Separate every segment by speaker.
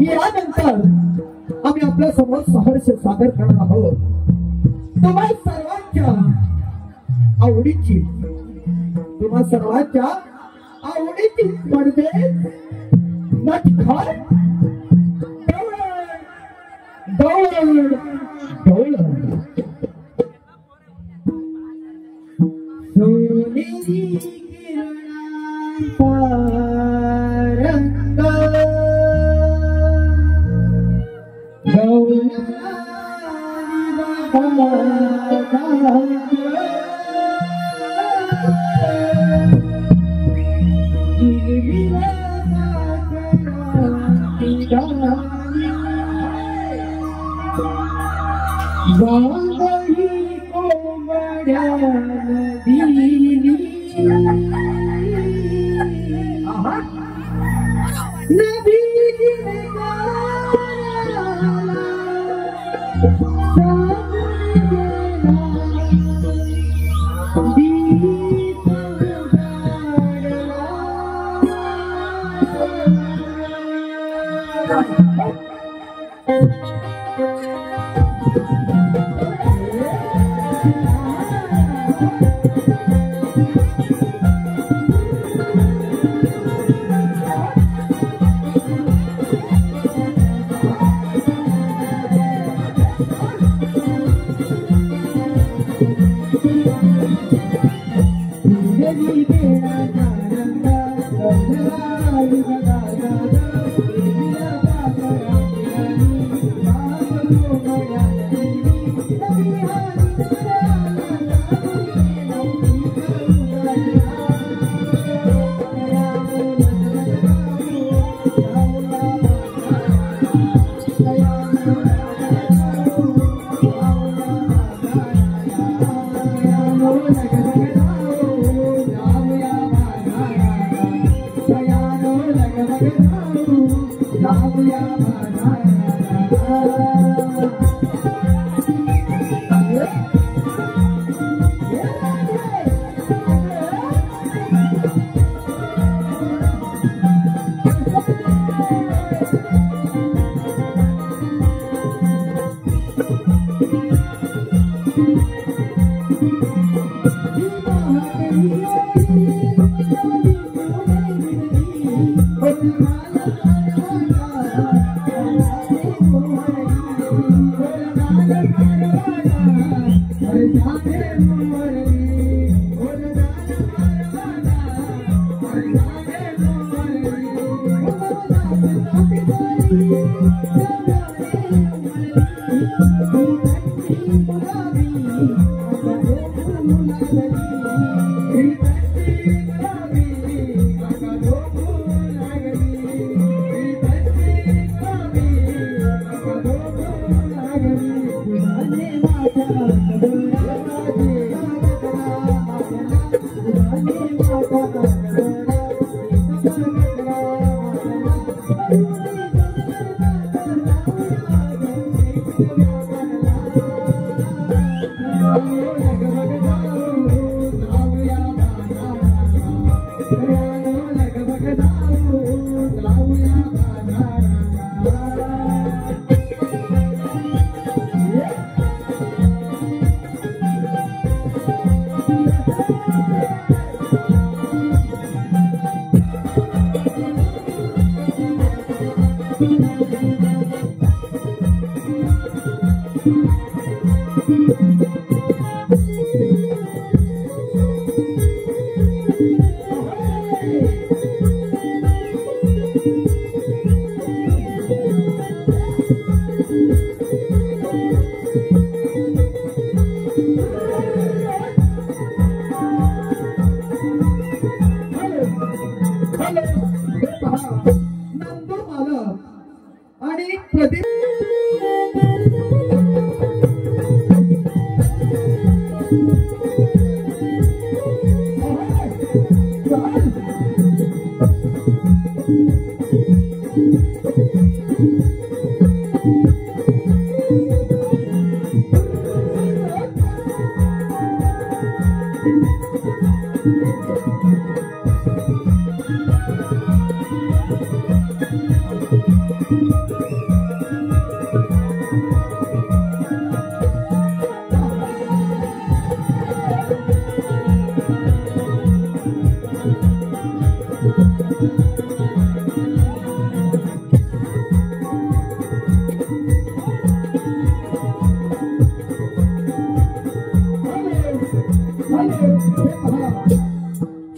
Speaker 1: यानंतर आम्ही आपल्या समोर सहर्ष सादर करणार आहोत तुम्हा सर्वांच्या आवडीची पडदे नटखट डौल सोनेरी किरणांचा रंग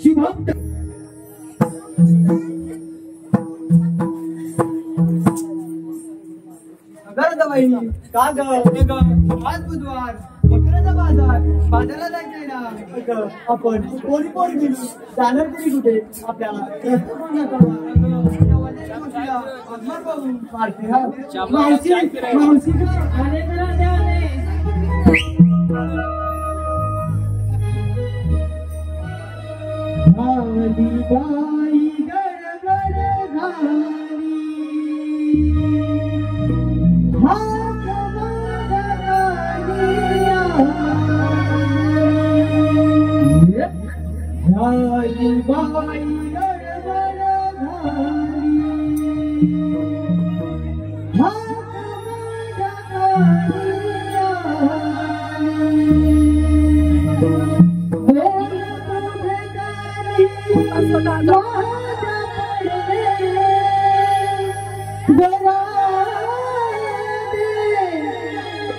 Speaker 1: शिवभक्त
Speaker 2: वहिनी का ग आज बुधवार मकराचा बाजार बाजाराला जायचंय ना आपण कोणी कोणी गेली जाणार तरी कुठे आपल्याला मावशी मावशी
Speaker 1: घाली बाई गडबड घाली हात मागलिया घाली बाई गडबड घाली हात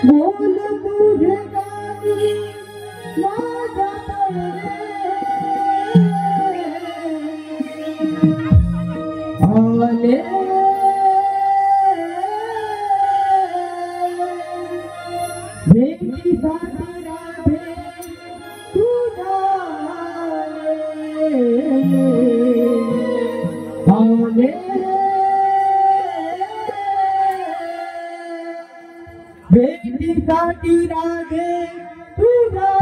Speaker 1: बोल तुझे गाणी माझ्या आले भेटी साठी राधे तुझा आले भेटी साठी राधे तुझा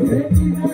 Speaker 1: Thank you.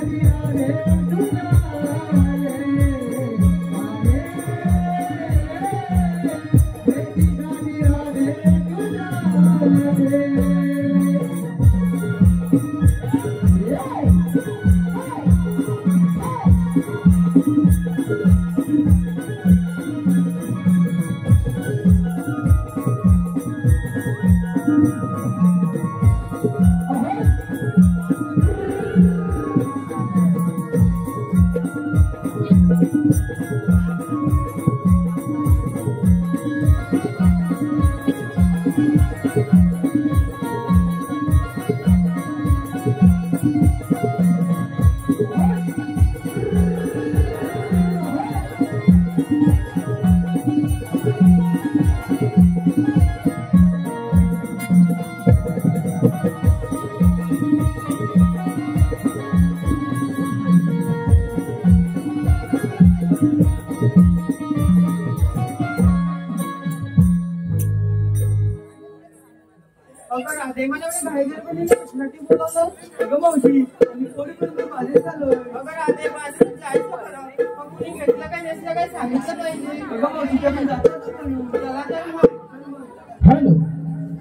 Speaker 1: हॅलो,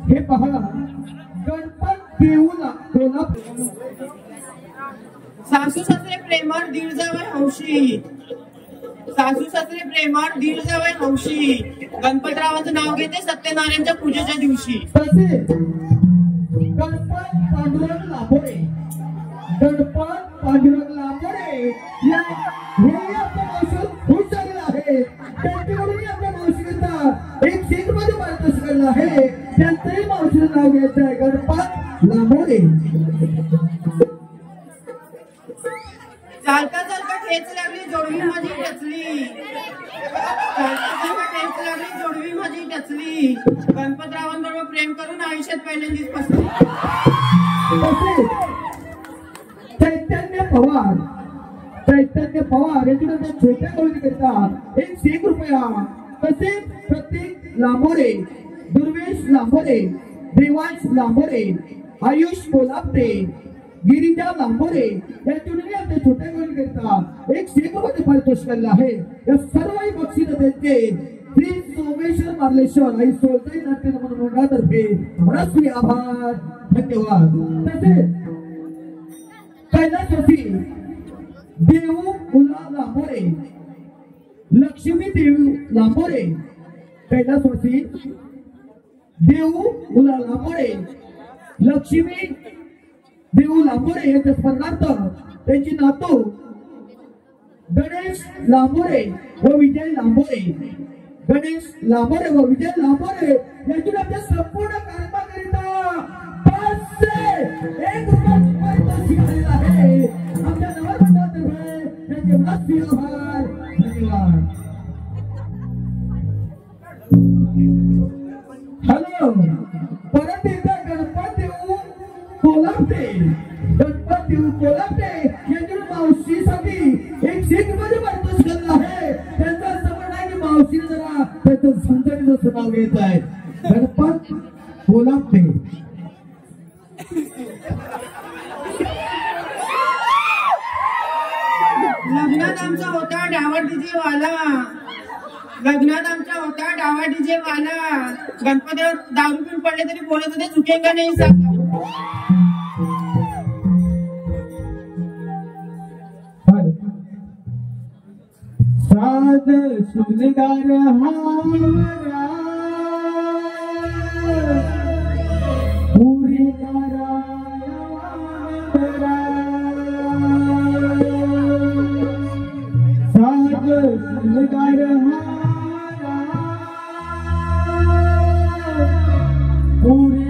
Speaker 1: हे पहा गणपत देऊला कोल्हापूर.
Speaker 3: सासू सासरे प्रेमळ दीड जावई हौशी. सासू सासरे प्रेमळ दीड जावई हौशी. गणपतरावांचं नाव घेते सत्यनारायणच्या पूजेच्या दिवशी.
Speaker 1: तसे गणपत पांडुरंग लांबोडे, गणपत पांडुरंग लांबोडे या हे आपल्या मावशीवर खूप झालेलं आहे. त्यांच्याकडूनही आपल्या मावशीकरता एक शीटमध्ये पारितोषिक करणार आहे. त्यांचंही मावशीचं नाव घ्यायचं आहे गणपत लांबोडे.
Speaker 3: चालता चालता ठेच लागली जोडवी माझी टचली. चालता चालता ठेच लागली जोडवी माझी टचली. गणपतरावांबरोबर प्रेम करून आयुष्यात पहिल्यांदाच फसली.
Speaker 1: चैतन्य पवार, चैतन्य पवार याच्यानंतर छोट्या गोष्टी करतात ₹100. तसेच प्रतीक लांबोडे, दुर्वेश लांबोडे, देवांश लांबोडे, आयुष कोल्हापटे, गिरिजा लांबोडे यांच्याकडूनही आपल्या छोट्या गोष्टी करतात ₹100 पारितोषिक आहे. या सर्वही बक्षीस त्यांचे श्री सोमेश्वर मार्लेश्वर आई सोलताई नाट्य नमन मंडळातर्फे मनस्वी आभार, धन्यवाद. तसेच कैलासवासी देऊ उला लांबोडे, लक्ष्मी देऊ लांबोडे, कैलासवासी देऊ उला लांबोडे, लक्ष्मी देऊ लांबोडे यांच्या स्मरणार्थ त्यांची नातू गणेश लांबोडे व विजय लांबोडे, गणेश लांबोडे व विजय लांबोडे यांची आपल्या संपूर्ण कार्यक्रमाकरिता ₹501 पारितोषिक आलेलं आहे. आमच्या नवरमंडळातर्फे त्यांचे मनस्वी आभार, धन्यवाद. हॅलो, परत एकदा गणपत देऊ कोल्हापटे, गणपत देऊ कोल्हापटे यांच्या मावशीसाठी ₹100 पारितोषिक आहे. त्यांचा समज आहे की मावशीने जरा त्याचं संततीचं नाव घेत आहे गणपत कोल्हापटे.
Speaker 3: लग्नात आमचा होता डावा डीजे वाला. लग्नात आमचा होता डावा डीजे वाला. गणपतीवर दारू पिऊन पडले तरी बोलत होते चुकेगा नाही साला.
Speaker 1: साध शृंगार हावरा पुरी साध शृंगार हारा पुरी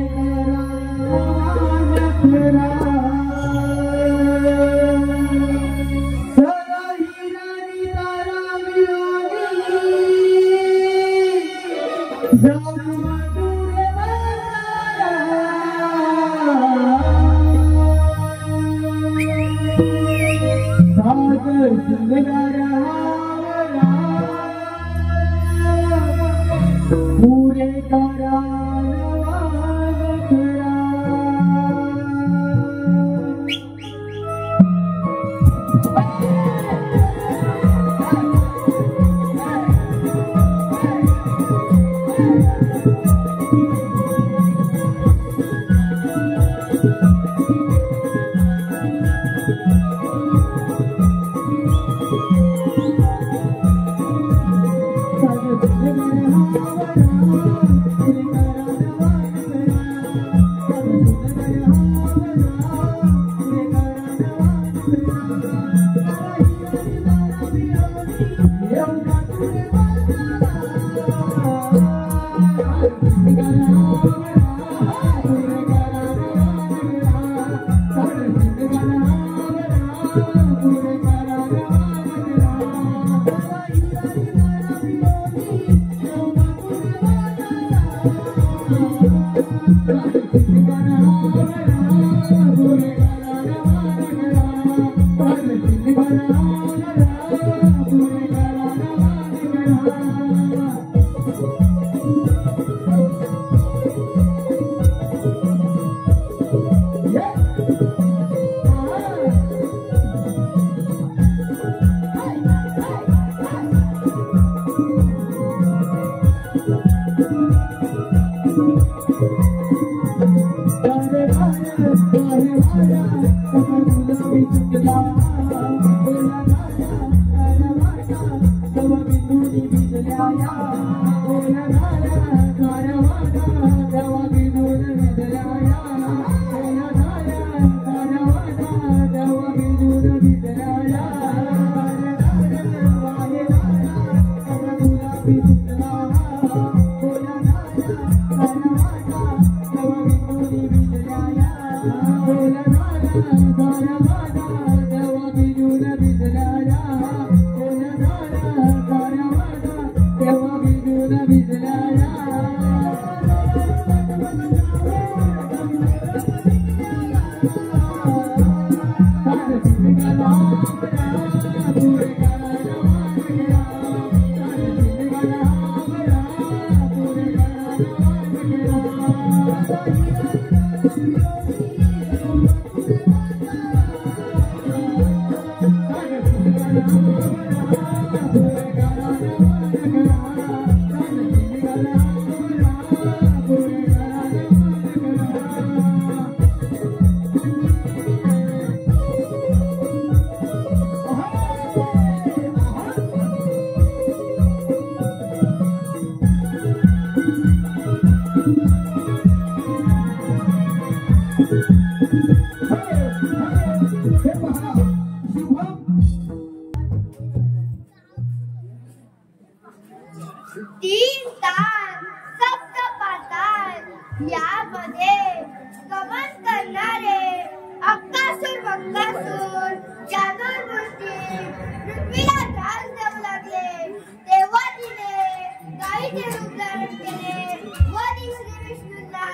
Speaker 4: तीन तार सप्त पाताल यामध्ये गमन करणारे अक्कासूर बक्कासूर चातुर्मूर्ती पृथ्वीला त्रास देऊ लागले तेव्हा तिने गायीचे रूप धारण केले व ती श्री विष्णूंना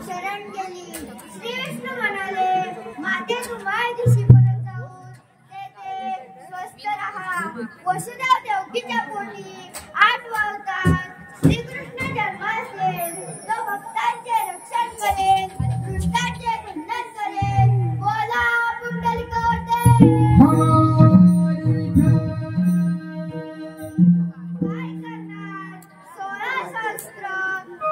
Speaker 4: शरण गेली. श्री विष्णू म्हणाले, माते तू मायदेशीपर्यंत जाऊन तेथे स्वस्थ राहा. वसुदेव देवकीच्या पोटी 8 अवतार श्रीकृष्ण जन्माचे तो भक्तांचे रक्षण करेल, दुष्टांचे खंडन करेल. बोला पुंडलिक काय करणार? 16 सहस्त्र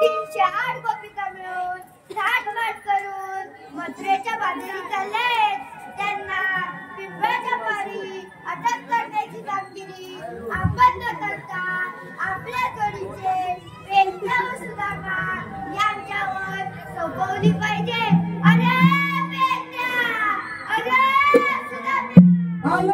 Speaker 4: 308 गोपिका मिळून थाटमाट करून मथुरेच्या बाजूला चालले. त्यांना पिंपळाच्या पारी अटक करण्याची कामगिरी आपण न करता आपल्या जोडीचे पेंढा व सुदामा यांच्यावर सोपवली पाहिजे. अरे पेंढा, अरे सुदामा.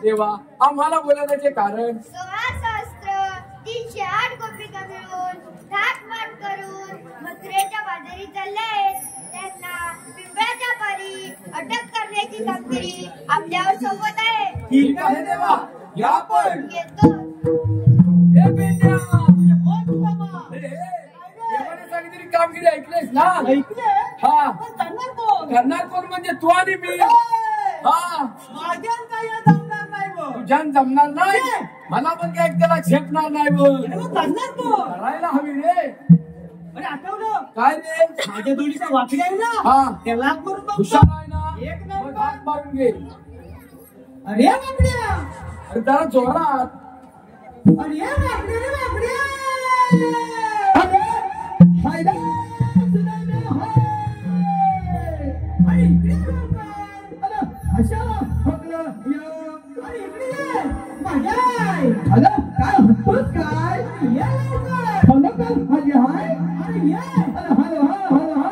Speaker 5: देवा आम्हाला बोलवण्याचे कारण
Speaker 4: 16,308 गोपिका मिळून थाटमाट करून मथुरेच्या बाजारी चालले. त्यांना पिंपळाच्या पारी अटक करण्याची कामगिरी आपल्यावर सोबत आहे.
Speaker 5: ठीक आहे देवा या पण
Speaker 4: येतो.
Speaker 5: हे बेट्या देवाने सांगितलेली कामगिरी ऐकलेस ना?
Speaker 2: ऐकले
Speaker 5: हा
Speaker 2: करणार कोण
Speaker 5: करणार कोण म्हणजे तू आणि मी. हा
Speaker 2: माझ्या काही जमणार नाही बघ.
Speaker 5: तुझ्यान जमणार नाही मला पण काय त्याला झेपणार नाही बघ.
Speaker 2: करणार कोण
Speaker 5: करायला हवी रे.
Speaker 2: अरे आठवलं
Speaker 5: काय रे
Speaker 2: माझ्या जोडीचा वाकडी आहे ना
Speaker 5: हा
Speaker 2: त्याला करून बघतो.
Speaker 5: हुशार आहे ना
Speaker 2: एक नंबर.
Speaker 5: मग हात मारून घे.
Speaker 2: अरे वाकड्या
Speaker 5: अरे जरा जोरात.
Speaker 2: अरे वाकड्या रे वाकड्या
Speaker 1: अरे फायदा सुनाम्या हाय.
Speaker 2: अरे इकडे लवकर.
Speaker 1: अरे अशा हकलं या.
Speaker 2: अरे इकडे ये. माझ्या आहे.
Speaker 1: अरे काय हसतोस काय?
Speaker 2: ये लवकर.
Speaker 1: हॅलो का हाय हाय.
Speaker 2: अरे ये.
Speaker 1: अरे हॅलो हॅलो हॅलो.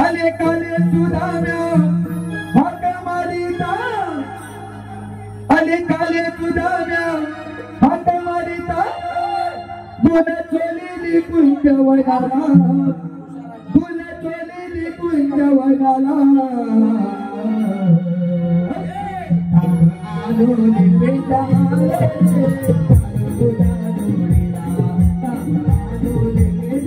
Speaker 1: अले काले सुनाम्या हक मारिता. अले काले सुनाम्या हक मारिता. गुण चोलेली कुंज वनाला. गुण चोलेली कुंज वनाला. आलोनी पेटाले. आलोनी पेटाले. आलोनी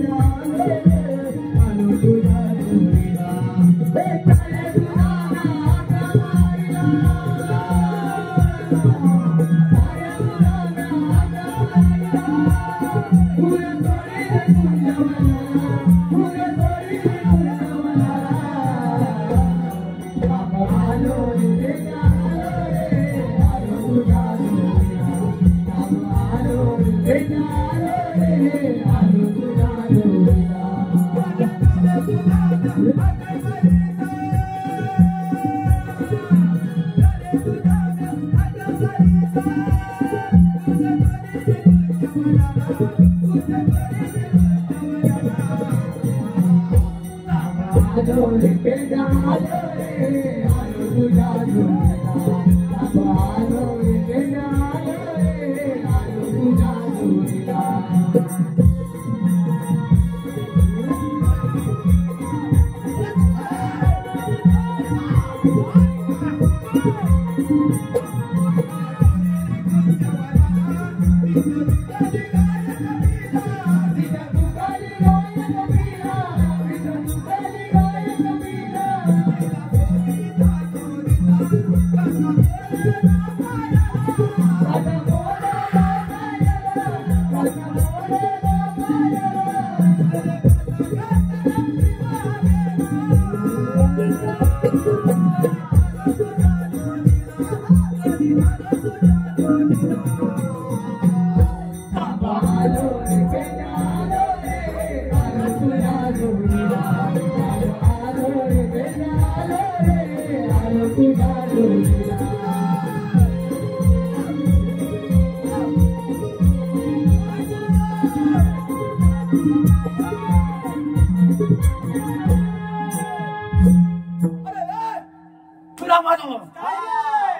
Speaker 5: तुला म्हणू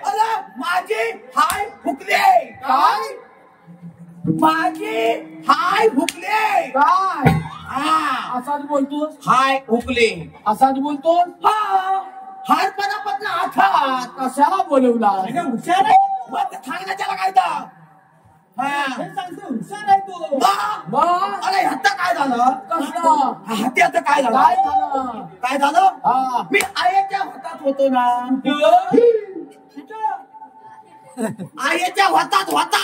Speaker 5: अरे माझी हाय फुकले. काय माझी हाय फुकले. होय
Speaker 6: काय
Speaker 5: हा
Speaker 6: असाच बोलतोस
Speaker 5: हाय हुकले
Speaker 6: असाच बोलतोस
Speaker 5: हा हार पदापत्न आठा
Speaker 6: कशाला बोलवला
Speaker 2: हुशार आहे
Speaker 5: मग सांगणं त्याला काय तर हा
Speaker 2: हे सांगतो हुशार आहे तो
Speaker 6: मग
Speaker 5: अरे ह्याचं काय झालं
Speaker 6: कसलं
Speaker 5: हत्याचं काय झालं
Speaker 6: काय झालं
Speaker 5: काय झालं
Speaker 6: हा
Speaker 5: मी आईच्या हातात होतो ना आईच्या हातात होता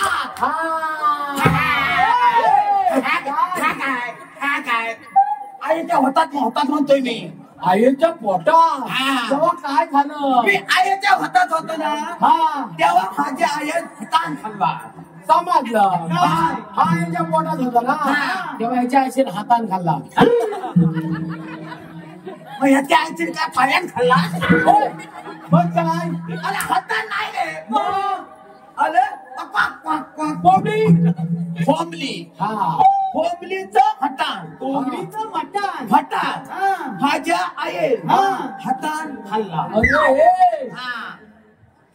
Speaker 5: काय आईच्या हातात म्हणतोय मी
Speaker 6: आईच्या पोटात
Speaker 5: हा.
Speaker 6: तेव्हा काय झालं
Speaker 5: मी आईच्या हातात होतो ना
Speaker 6: हा
Speaker 5: तेव्हा माझ्या आईने हातान खाल्ला
Speaker 6: समजलं
Speaker 5: काय?
Speaker 6: हा याच्या पोटात होता ना
Speaker 5: हा.
Speaker 6: तेव्हा याच्या आईशीने हातान खाल्ला
Speaker 5: मग ह्याच्या आईने काय पायान खाल्ला
Speaker 6: होय. मग काय
Speaker 5: अरे हातान नाही रे
Speaker 6: मग
Speaker 5: अरे क्वाक क्वाक क्वाक
Speaker 6: कोंबडी
Speaker 5: फोंबली
Speaker 6: हा
Speaker 5: फोंबलीचं हटान
Speaker 2: कोंबडीचं मटण
Speaker 5: हटान
Speaker 2: हा.
Speaker 5: माझ्या आई
Speaker 2: हा.
Speaker 5: हटान खाल्ला
Speaker 6: अरे हे,
Speaker 5: हा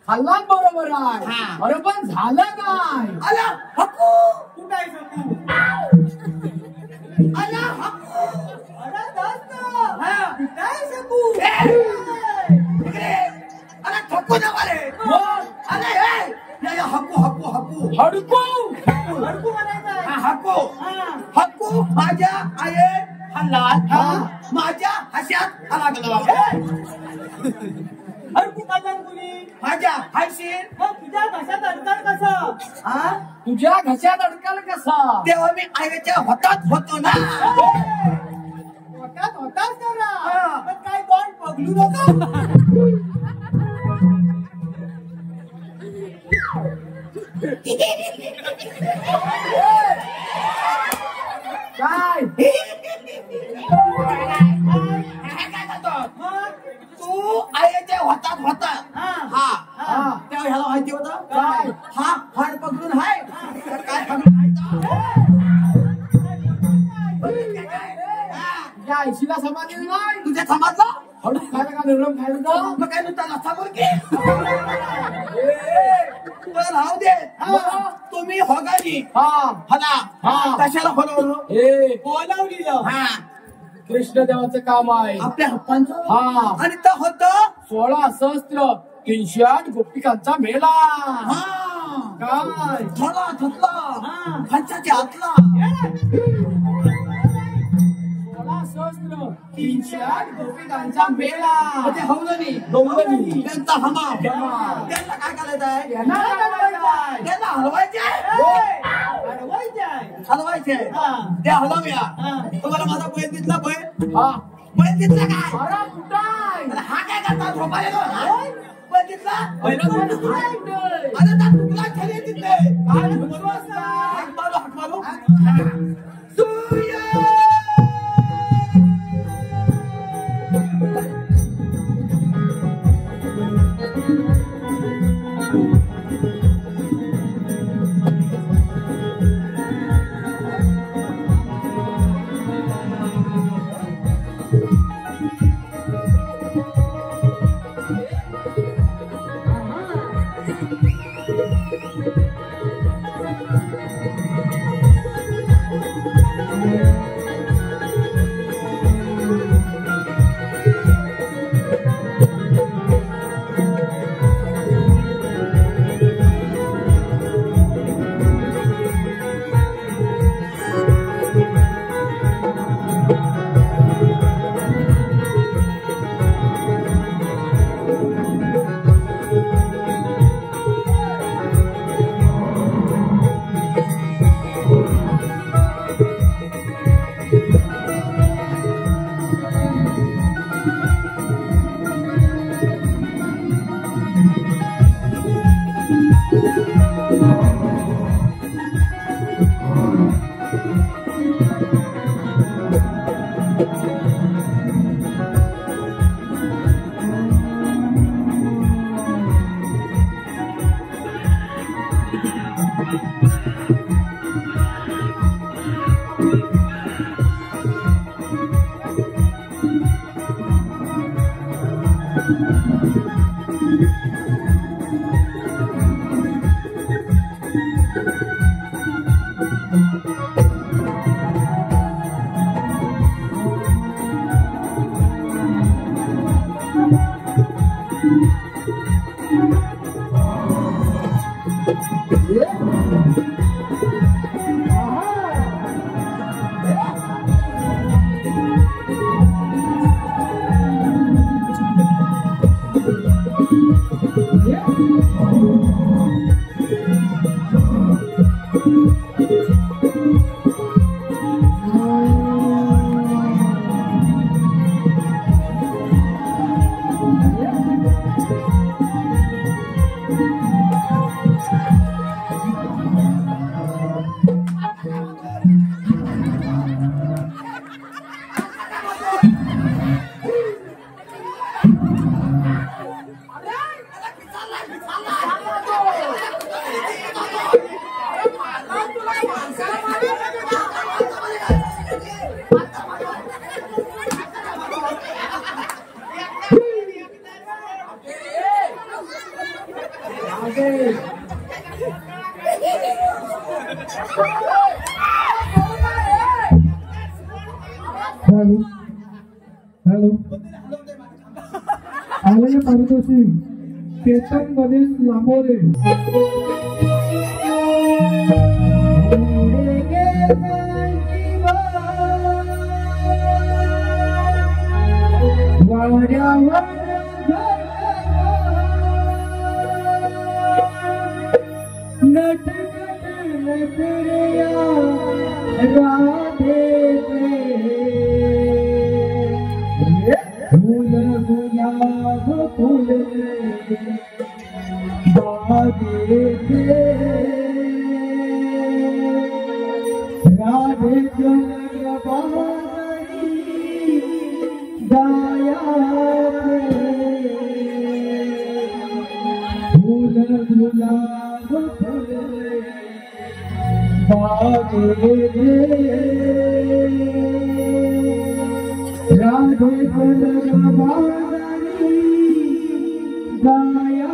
Speaker 6: खाल्ला बरोबर आहे
Speaker 5: हा.
Speaker 6: अरे पण झालं काय
Speaker 5: अला हकू
Speaker 2: कुठं आहे शकू
Speaker 5: अला हकू
Speaker 2: अरे दस्त
Speaker 5: हा.
Speaker 2: कुठं आहे शकू
Speaker 5: इकडे अला ठकू ना मारे
Speaker 6: मग
Speaker 5: अरे हे या हकू हकू हकू
Speaker 6: हडकू
Speaker 2: हडकू म्हणायचं आहे.
Speaker 5: हा, हकू
Speaker 2: हा.
Speaker 5: हक्कू माझ्या आये हल्ला
Speaker 6: हा.
Speaker 5: माझ्या हश्यात लागला
Speaker 2: हडकू कशात कुणी
Speaker 5: माझ्या हायशीर
Speaker 2: मग तुझ्या कशात अडकल कसं
Speaker 5: हा
Speaker 6: तुझ्या घशात अडकल कसा
Speaker 5: तेव्हा मी आईच्या होतात होतो ना
Speaker 2: पोटात होताच करा
Speaker 5: हा.
Speaker 2: पण काय कोण पगलू नका
Speaker 6: काय
Speaker 5: तू आईच्या होतात होता
Speaker 2: हा.
Speaker 5: हा
Speaker 6: हा.
Speaker 5: तेव्हा ह्याला माहिती होतं
Speaker 6: काय?
Speaker 5: हा हाड पकडून हाय तर काय पकडून हाय हा.
Speaker 6: तुझ्या आईशीला समाधी नाही
Speaker 5: तुझ्या समजलं
Speaker 6: हळू खायला का नरम खायला का
Speaker 5: मग काय नुसता रस्ता बोल की तर राहू दे
Speaker 6: हा.
Speaker 5: तुम्ही होगानी
Speaker 6: हा
Speaker 5: हला
Speaker 6: हा.
Speaker 5: कशाला बोलवलं
Speaker 6: हे
Speaker 2: बोलावलेलं
Speaker 5: हा
Speaker 6: कृष्णदेवाचं काम आहे
Speaker 5: आपल्या हप्पांचं
Speaker 6: हा
Speaker 5: आणि तर होत
Speaker 6: 16 सहस्त्र 308 गोपिकांचा मेळा
Speaker 5: हा
Speaker 6: काय
Speaker 5: थोडा थकला
Speaker 2: हा.
Speaker 5: खांच्याच्या आतला
Speaker 6: 16 सहस्त्र 308 गोपिकांचा मेळा
Speaker 5: म्हणजे हौलनी
Speaker 6: डोंगरनी
Speaker 5: त्यांचा हमाम
Speaker 6: हमाम.
Speaker 5: त्यांना काय करायचं आहे
Speaker 6: यांना काय करायचं आहे?
Speaker 5: त्यांना हलवायचे आहे
Speaker 2: अडवायचं आहे
Speaker 5: हलवायचे
Speaker 2: हा.
Speaker 5: त्या हलवूया
Speaker 2: हा.
Speaker 5: तुम्हाला माझा बैल दिसला बैल
Speaker 6: हा
Speaker 5: बैल दिसला काय
Speaker 6: अरे कुठं आहे?
Speaker 5: अरे हा काय करता झोपायला बैल दिसला
Speaker 6: अरे पण आहे इथे.
Speaker 5: अरे त्या तुकला खाली तिथे
Speaker 6: काय बोलू असता?
Speaker 5: हाक मारू सूर्य
Speaker 1: हॅलो हॅलो आले पारितोषिक केतन गणेश लांबोरे नट नट राधे फूल गुलाब फूल बागे राधे जनक बागरी गाया फूल गुलाब फूल बागे राधे जनक बागरी गाया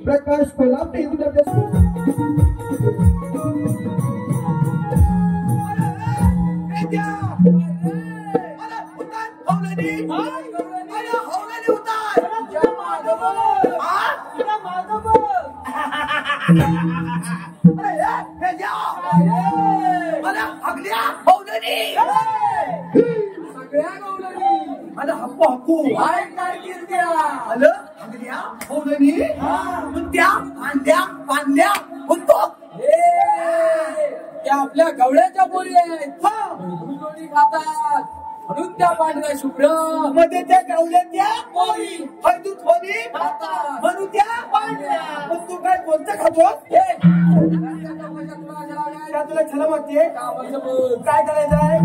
Speaker 1: प्रकाश कोल्हाटे
Speaker 5: आपल्या गवळ्याच्या बोली आहेत खातात म्हणून त्या पांढऱ्या शुभ्र
Speaker 2: मध्ये त्या गवळ्याच्या
Speaker 5: पोळी
Speaker 2: हळदूत होणी
Speaker 5: खातात
Speaker 2: म्हणून त्या पांढऱ्या. पण तू काय कोणतं खातोस? तुला छला वाटते काय करायचंय?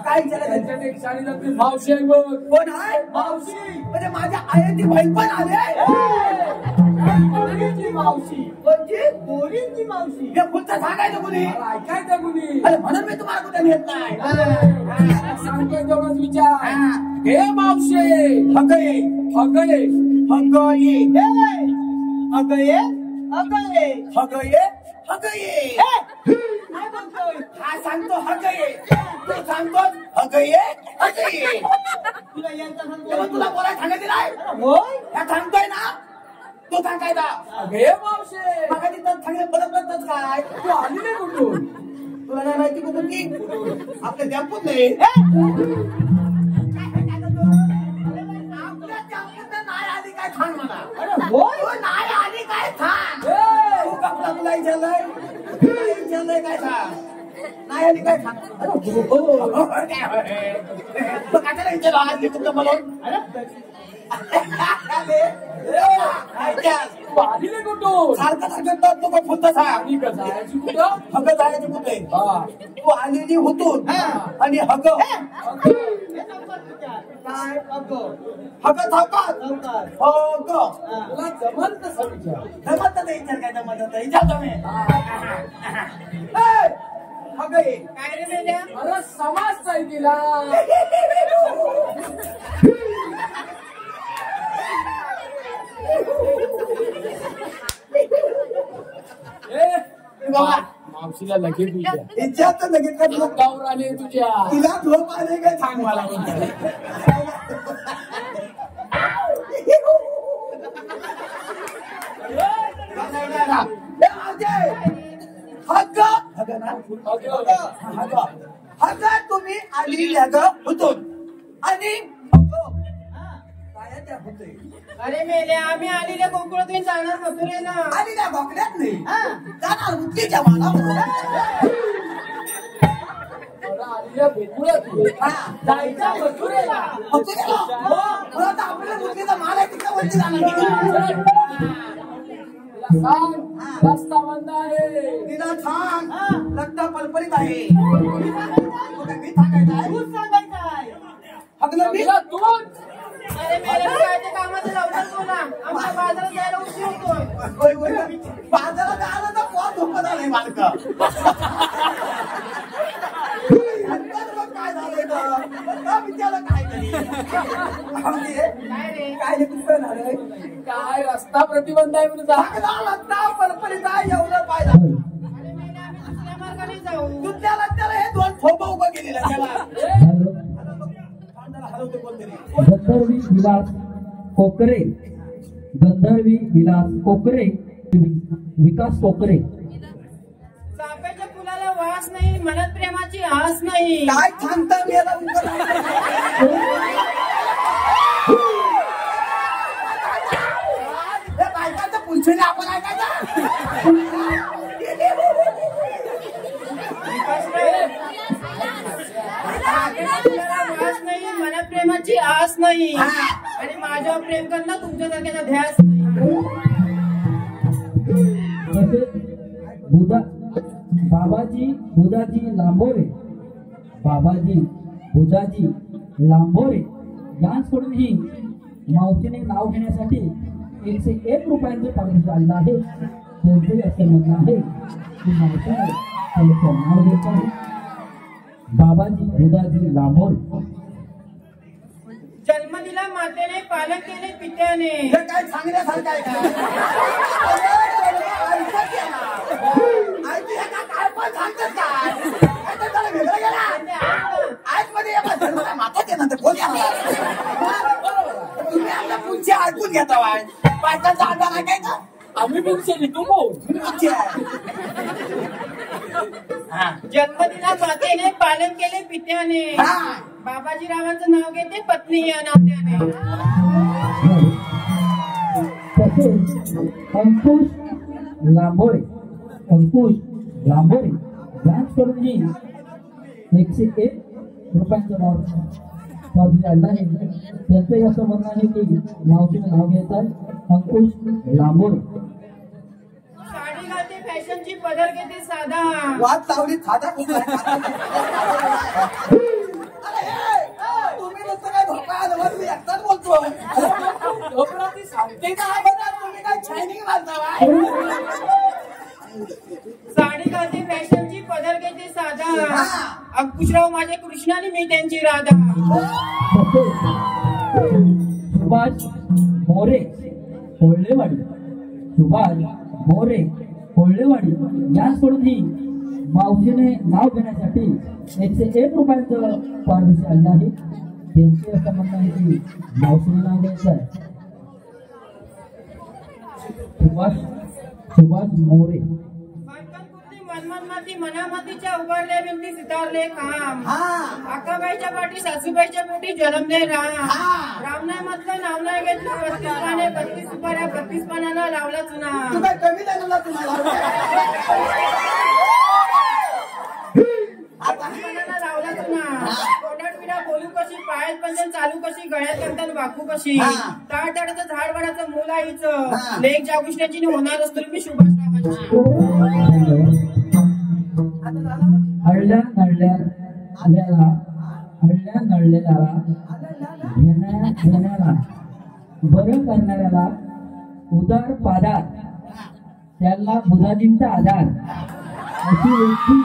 Speaker 2: काय करायचं?
Speaker 5: मावशी आहे बघ.
Speaker 2: कोण आहे?
Speaker 5: मावशी
Speaker 2: म्हणजे माझ्या आईची बहीण पण आले.
Speaker 5: मावशी
Speaker 2: कोणची?
Speaker 3: पोरींची मावशी.
Speaker 2: हे पुढचं सांगायचं कुणी?
Speaker 5: ऐकायचं कुणी?
Speaker 2: अरे म्हणून मी तुम्हाला कुठे नेत नाही.
Speaker 5: सांगतोय तेवढंच विचार. हे मावशी
Speaker 2: हगये
Speaker 5: हगये
Speaker 2: हगये अगये अगं
Speaker 5: हग ये हग ये
Speaker 2: काय म्हणतोय
Speaker 5: हा सांगतो हग ये तू सांगतो हग ये हग ये
Speaker 2: तुला यांचा
Speaker 5: तेव्हा
Speaker 2: सांगतो
Speaker 5: तुला बोलायला सांगितलं नाही
Speaker 2: होय
Speaker 5: ह्या सांगतोय ना तू सांगायचा
Speaker 6: अगे मावशे
Speaker 5: मग तिथं सांगितलं बरं बरं काय
Speaker 6: तू आली नाही कुठून
Speaker 5: तुला नाही माहिती कुठून की आपल्या जॅपून नाही आपल्या जॅपून नाही आली काय सांग मला
Speaker 2: होय
Speaker 5: तू नाही आली काय सांग तू कपडा तुला विचारलंय तुला विचारलंय काय सांग नाही आली काय सांग कशाला विचारलं आली तुमचं मला
Speaker 6: तू आली नाही कुठून
Speaker 5: सारखं सांगत तू काय फुलत सांग
Speaker 6: आणि का जायची कुठं
Speaker 5: हग जायचं कुठे
Speaker 6: हा
Speaker 5: तू आलेली होतून आणि हग
Speaker 2: काय अगं
Speaker 5: हग थांबतात
Speaker 2: चौकार
Speaker 5: हग
Speaker 6: तुला जमल कसं विचार
Speaker 5: जमत नाही विचार काय जमत नाही विचार तुम्ही हग ये
Speaker 3: काय रे मेल्या
Speaker 6: अरे समाज काय दिला
Speaker 5: बाबा
Speaker 6: मावशीला लगेच विचार
Speaker 5: विचार तर लगेच का तुला
Speaker 6: गावर आले तुझ्या
Speaker 5: तिला झोप आले काय सांग मला हग हग ना हग हग तुम्ही आली हग होतून आणि काय त्या होते
Speaker 3: अरे मेल्या आम्ही आलेल्या गोकुळातून जाणार मथुरेला
Speaker 5: आणि त्या बोकड्यात नाही जाणार मुद्दीच्या मानावर
Speaker 6: आलेल्या गोकुळात जायचा मथुरेला
Speaker 5: आपल्या मुलगीचा माल आहे तिकडे वरती जाणार
Speaker 6: सांग रस्ता बंद आहे
Speaker 5: तिला सांग रक्ता पलपलीत आहे मी सांगायचं आहे
Speaker 2: तूच सांगायचं आहे
Speaker 5: हगलं मी
Speaker 6: तिला तूच
Speaker 3: अरे मेल्या काय ते कामाचं लवकर बोला आमच्या बाजारात जायला उशीर होतोय
Speaker 5: होय, होय. बाजारात आलं तर पोट धोकत आलंय मालक काय झालंय का विचारलं काय तरी
Speaker 3: काय रे
Speaker 5: काय हे कुठं झालंय
Speaker 6: काय रस्ता प्रतिबंध आहे म्हणून जा
Speaker 5: हगला रक्ता पलपलीत आहे एवढं पाय झालं
Speaker 3: अरे मेल्या आम्ही दुसऱ्या मार्गाने जाऊ
Speaker 5: दुसऱ्याला त्याला हे दोन फोपा उभं केलेलं त्याला हलवतो कोणतरी
Speaker 1: गंधर्वी विलास कोकरे गंधर्वी विलास कोकरे विकास कोकरे
Speaker 3: चाफ्याच्या फुलाला वास नाही मनात प्रेमाची आस नाही
Speaker 5: काय सांगता मी याला उत्तर बायकाचं पुलसेने आपण
Speaker 3: वास नाही मनात प्रेमाची आस नाही आणि माझ्यावर प्रेम करणं तुमच्यासारख्याचा ध्यास नाही
Speaker 1: तसेच बाबाजी बुधाजी लांबोरे बाबाजी बुधाजी लांबोरे यांकडूनही मावशीने नाव घेण्यासाठी 101 रुपयांचे पारितोषिक आलेलं आहे. त्यांचे असे म्हणणं आहे की मावशीने त्यांचं नाव घेत आहे बाबाजी बुधाजी लांबोरे.
Speaker 3: जन्म दिला मातेने पालन केले पित्याने
Speaker 5: हे काय सांगण्यासारखं आहे का काय पण सांगतात काय त्याला वेगळं गेला आजमध्ये माता ना ते बोल तुम्ही आपल्या पुढचे ऐकून घेता वाय बायकांचा आधार आहे काय का
Speaker 6: आम्ही पण तू बोल
Speaker 3: जन्म दिला मातेने पालन केले पित्याने बाबाजी रावांचं नाव घेते पत्नी या नात्याने
Speaker 1: तसेच अंकुश लांबोरे यांच्याकडूनही 101 रुपयांचं नाव आलेलं आहे. त्यांचंही असं म्हणणं आहे की मावशीचं नाव घ्यायचं आहे अंकुश लांबोरे.
Speaker 3: साडी घालते फॅशनची पदर घेते साधा
Speaker 5: वाद लावली खादा तुम्ही नुसतं काय धोका आलं मी एकटाच बोलतो
Speaker 6: ती सांगते का
Speaker 5: तुम्ही काय शायनिंग घालता
Speaker 3: साडी घालते फॅशनची पदर घेते साधा अंकुशराव माझे कृष्ण आणि मी त्यांची राधा
Speaker 1: सुभाष मोरे कोल्हेवाडी सुभाष मोरे कोल्हेवाडी यांच्याकडून ही मावशीने नाव घेण्यासाठी 101 रुपयांचं पारितोषिक आलं आहे. त्यांचे असं म्हणणं आहे की मावशीने नाव घ्यायचं आहे. सुभाष मोरे.
Speaker 3: मनमनमाती मनामातीच्या उभारल्या भिंती सितारले काम. आकाबाईच्या पाठी सासूबाईच्या पोटी जन्मले राम. राम नाही म्हटलं नाव नाही घेतलं 32 पाने 32 सुपाऱ्या 32 पानांना लावला चुना.
Speaker 2: कमी लागला तुम्हाला
Speaker 3: लावला चुना. पोटात पिढा बोलू कशी पायात पंजन चालू कशी गळ्यात कंटन वाकू कशी. ताडताडाचं झाड वडाचं मूल आईचं लेख ज्या गोष्टीची होणार असतो मी सुभाषरावांची.
Speaker 1: हळल्या नळलेल्याला घेण्याला बरं करणाऱ्याला उदार पादार त्याला बुधाजींचा आधार अशी व्यक्ती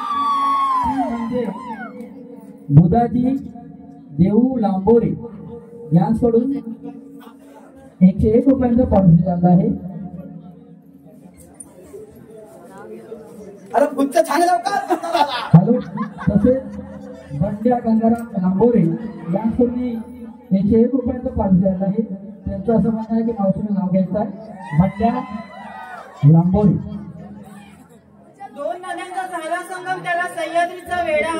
Speaker 1: म्हणजे बुधाजी देऊ लांबोरे यांच्याकडून 101 रुपयांचं पारितोषिक आलं आहे.
Speaker 2: अरे पुढचं छान लवकर.
Speaker 1: हॅलो. तसेच बंड्या गंगाराम लांबोरे यांच्याकडून 101 रुपयांचं पारितोषिक आलं आहे. त्यांचं असं म्हणणं आहे की मावशीने नाव घ्यायचं आहे. बंड्या लांबोरे.
Speaker 3: 2 नद्यांचा झाला संगम त्याला सह्याद्रीचा वेढा.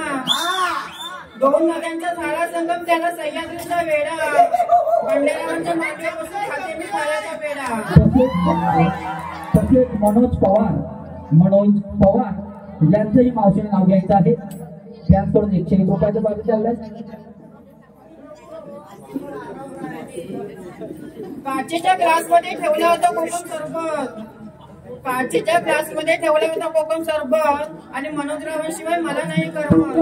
Speaker 3: 2 नद्यांचा झाला संगम त्याला सह्याद्रीचा वेढा. बंड्यारावांच्या मागे बसून खाते मी खाल्याचा पेढा.
Speaker 1: तसेच मनोज पवार यांचंही मावशीने नाव घ्यायचं आहे. त्यांच्याकडून 101 रुपयाचं पारितोषिक आलं आहे.
Speaker 3: काचेच्या ग्लासमध्ये ठेवलं होतं कोकम सरबत. काचेच्या ग्लासमध्ये ठेवलं होतं कोकम सरबत आणि मनोजरावांशिवाय मला नाही करमत.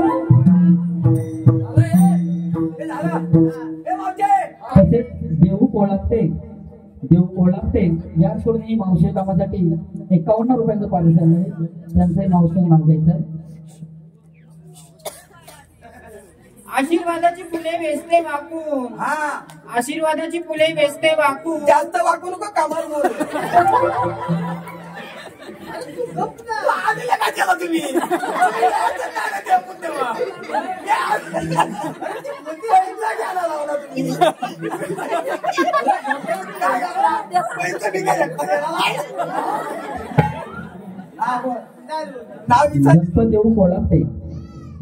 Speaker 1: तसेच देऊ कोळापटे यांच्याकडून ही मावशी कामासाठी 51 रुपयांचं पारितोषिक आलं आहे. त्यांचंही मावशीने नाव घ्यायचं आहे.
Speaker 3: आशीर्वादाची फुले वेचते वाकून. आशीर्वादाची फुले वेचते वाकून.
Speaker 2: जास्त वाकू नको कामाला बोल. काय केलं तुम्ही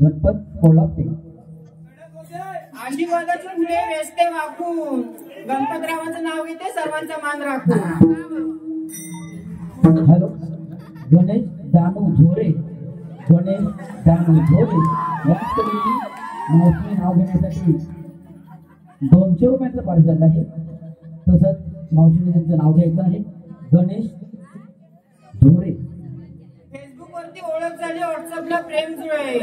Speaker 1: गणपत कोल्हापटे.
Speaker 3: आशीर्वादाची फुले वेचते वाकून. गणपतरावांचं नाव घेते सर्वांचा मान राखून.
Speaker 1: हॅलो. गणेश दानू झोरे यांच्याकडून मावशी नाव घेण्यासाठी 200 रुपयांचं पारितोषिक आहे. तसंच मावशीने त्यांचं नाव घ्यायचं आहे. गणेश झोरे.
Speaker 3: फेसबुक वरती ओळख झाली व्हॉट्सअपला प्रेम जुळे.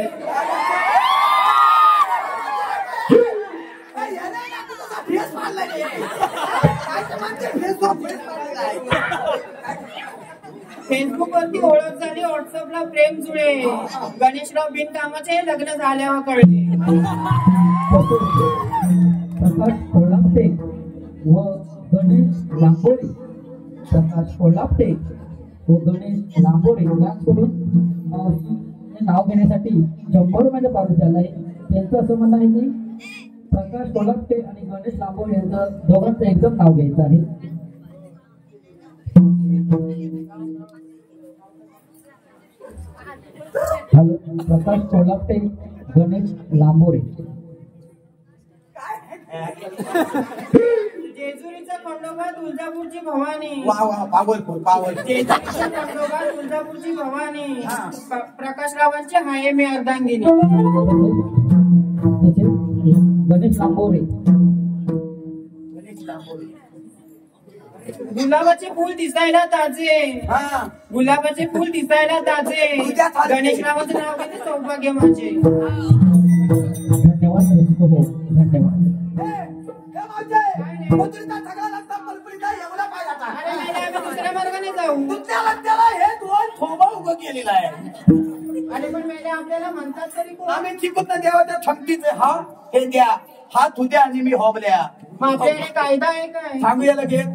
Speaker 3: फेसबुक वरती ओळख झाली व्हॉट्सअपला प्रेम जुळे. गणेशराव बिनकामाचे लग्न झाल्यावर कळले.
Speaker 1: प्रकाश कोल्हापटे व गणेश लांबोरे. यांच्याकडून नाव घेण्यासाठी 100 रुपयाचं पारितोषिक आलं आहे. त्यांचं असं म्हणणं आहे की प्रकाश कोल्हापटे आणि गणेश लांबोरे यांचं दोघांचं एकदम नाव घ्यायचं आहे. हॅलो. प्रकाश कोल्हापटे गणेश लांबोरे.
Speaker 3: जेजुरीचा खंडोबा तुळजापूरची भवानी.
Speaker 2: पावलपूर.
Speaker 3: जेजुरीचा खंडोबा तुळजापूरची भवानी. प्रकाशरावांची हाये मी अर्धांगिनी.
Speaker 1: गणेश लांबोरे.
Speaker 3: गुलाबाचे फूल दिसायला ताजे. गुलाबाचे फूल दिसायला ताजे. गणेशरावांचं नाव घेते सौभाग्य माझे.
Speaker 1: धन्यवाद. धन्यवाद.
Speaker 3: दुसऱ्या मार्गाने जाऊ.
Speaker 2: हे 2 थोबा उभं केलेलं आहे.
Speaker 3: आणि पण मेले आपल्याला म्हणतात तरी कोण?
Speaker 2: आम्ही शिकत ना देवाच्या छमटीचे हा हे द्या हात उद्या आणि मी होबल्या.
Speaker 3: मग आपल्याकडे कायदा आहे काय?
Speaker 2: सांगूया लगेच.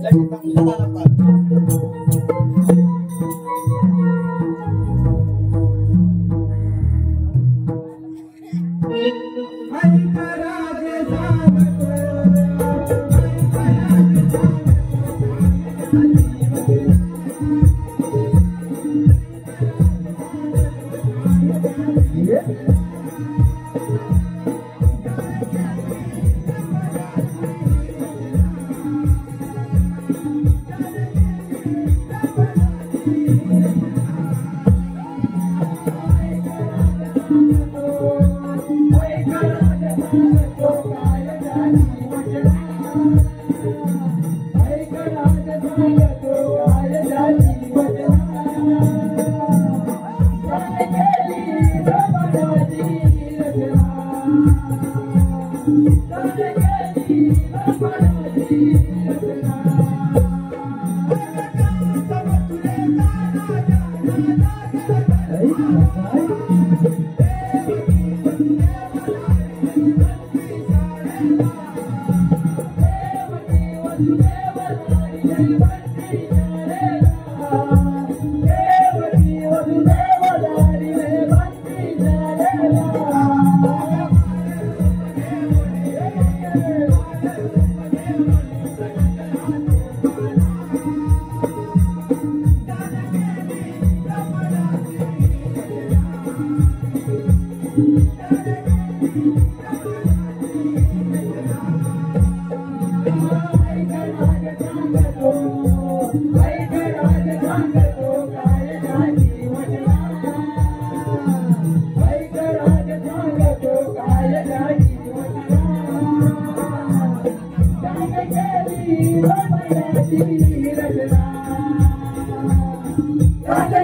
Speaker 5: आता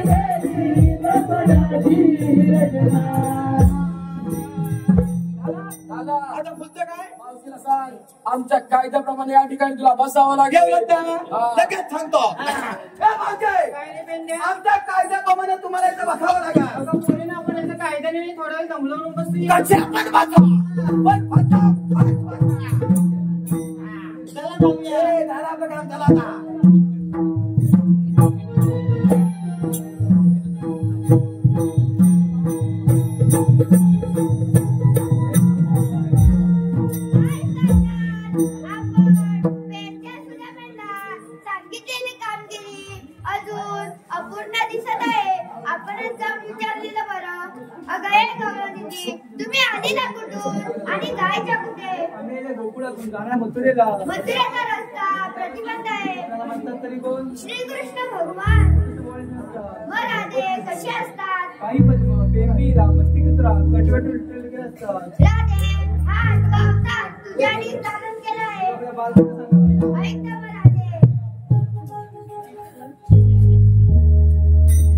Speaker 5: पुढचं काय
Speaker 6: मावशीला सांग आमच्या कायद्याप्रमाणे या ठिकाणी तुला बसावं लागेल.
Speaker 5: लगेच सांगतो आमच्या कायद्याप्रमाणे तुम्हाला इथं बसावं लागेल.
Speaker 3: आपण याचा कायद्याने थोडा वेळ दमलवून बसली.
Speaker 5: कसे आपण बसवा पण फटाफट बसवा.
Speaker 3: चला जाऊया.
Speaker 5: झालं आपलं काम. चला आता
Speaker 4: सांगितलेली कामगिरी अजून अपूर्ण दिसत आहे. आपणच जाऊन विचारलेलं बरं. अगं गौरवदीदी, तुम्ही आली ना कुठून आणि जायच्या कुठे?
Speaker 2: आम्ही गोकुळातून जाणार मथुरेला.
Speaker 4: मथुरेचा रस्ता प्रतिबंध आहे.
Speaker 2: त्याला म्हणतात तरी कोण?
Speaker 4: श्रीकृष्ण भगवान. मग राधे कशी असतात?
Speaker 2: काही पद्म बेंबीरा मस्तिकत्रा कटवट असतात.
Speaker 4: राधे हा आठवा अवतार तुझ्याने धारण केला आहे.
Speaker 2: आपल्या बालकाला सांगा.
Speaker 4: ऐक ना मग राधे.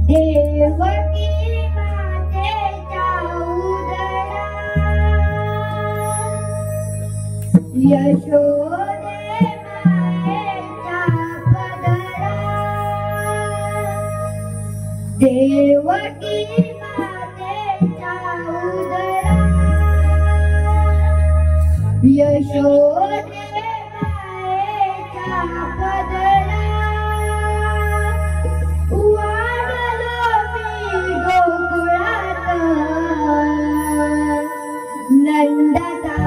Speaker 4: देवकी मातेच्या उदरा यशोदे मातेच्या पदरा देवकी मातेच्या उदरा यशोदे मातेच्या पदरा वाढलो मी गोकुळात नंदाचा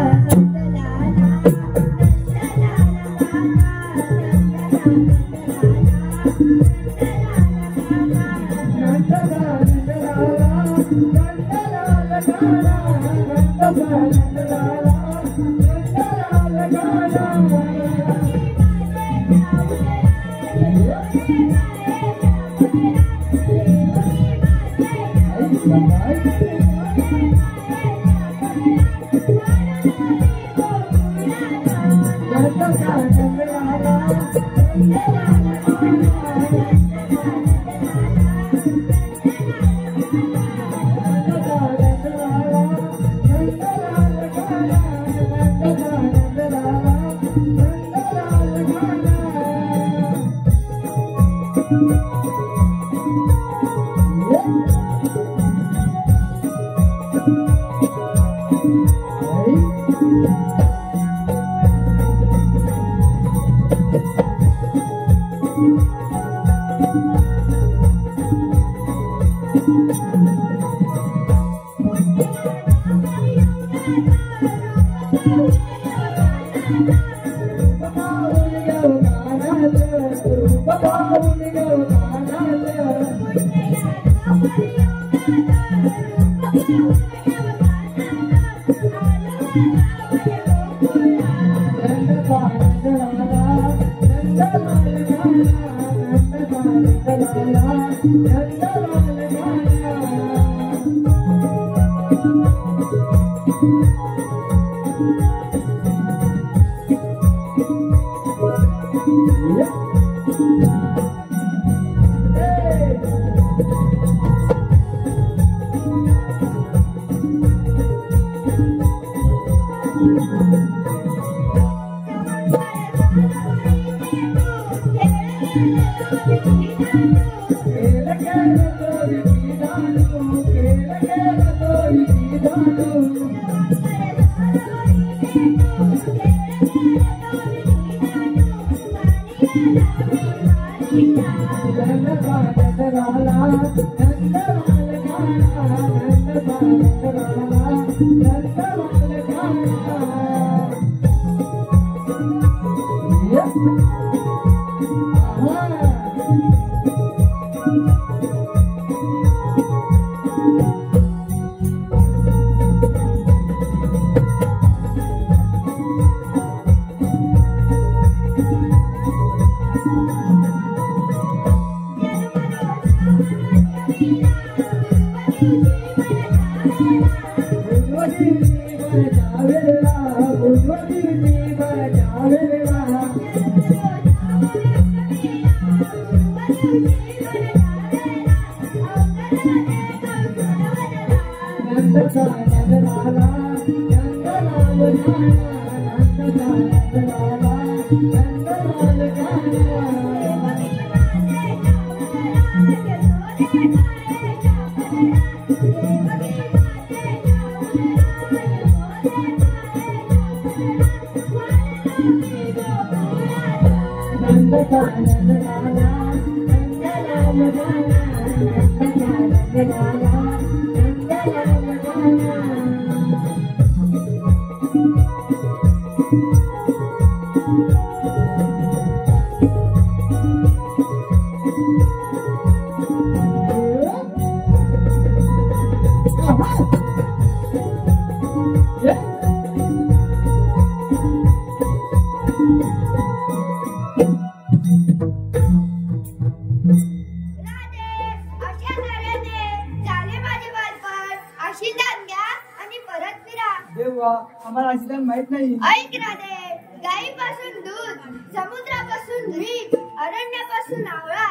Speaker 2: आम्हाला अशी माहित नाही.
Speaker 4: ऐक राधे, गायीपासून दूध, समुद्रापासून मीठ, अरण्यापासून आवळा,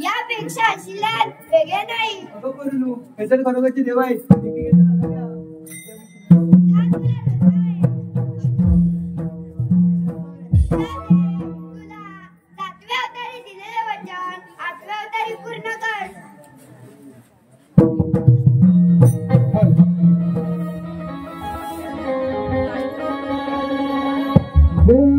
Speaker 4: यापेक्षा आशिलात वेगळे नाही.
Speaker 2: अगं करू ह्याच्यात खरोखरची देव आहे.
Speaker 4: तुला 7व्या अवतारी दिलेले वचन 8व्या अवतारी पूर्ण कर.
Speaker 1: Oh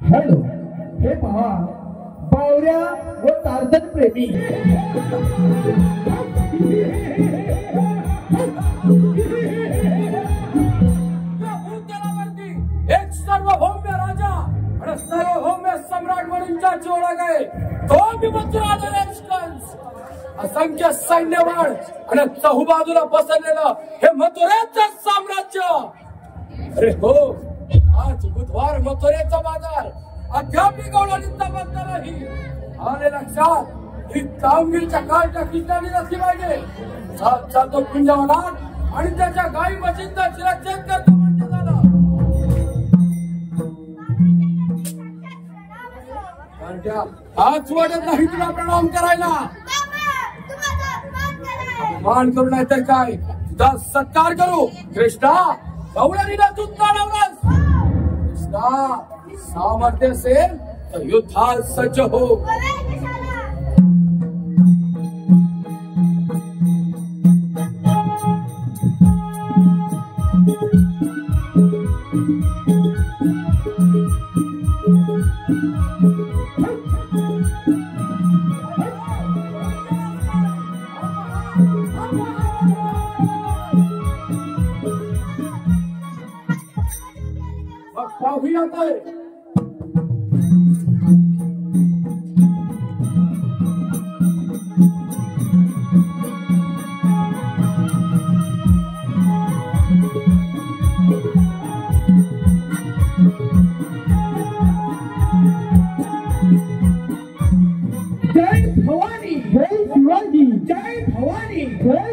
Speaker 1: हॅलो, हे पहा बावऱ्या व टार्झन प्रेमी
Speaker 6: एक सार्वभौम्य राजा आणि सार्वभौम्य सम्राट म्हणून ज्याची ओळख आहे तो मी मथुराधीश असंख्य सैन्यबळ आणि चहूबाजूला पसरलेलं हे मथुरेचं साम्राज्य. अरे हो, आज बुधवार मथुरेचा बाजार अद्याप गवळणीचा बंद नाही. आले लक्षात, ही कामगिरीच्या काळच्या खिचडी नसली पाहिजे. चालतो कुंजवनात आणि त्याच्या गाई म्हशींचा शिरच्छेद करतो म्हणजे झालं. आज वाटत नाही तुला प्रणाम करायला. मान करू नाही तर काय, तुझा सत्कार करू. कृष्णा, गवळणीला तू चालवलास. कृष्णा, सामर्थ्य असेल तर युद्धात सज्ज हो. पाहूया तर
Speaker 1: जय भवानी, जय शिवाजी, जय भवानी, जय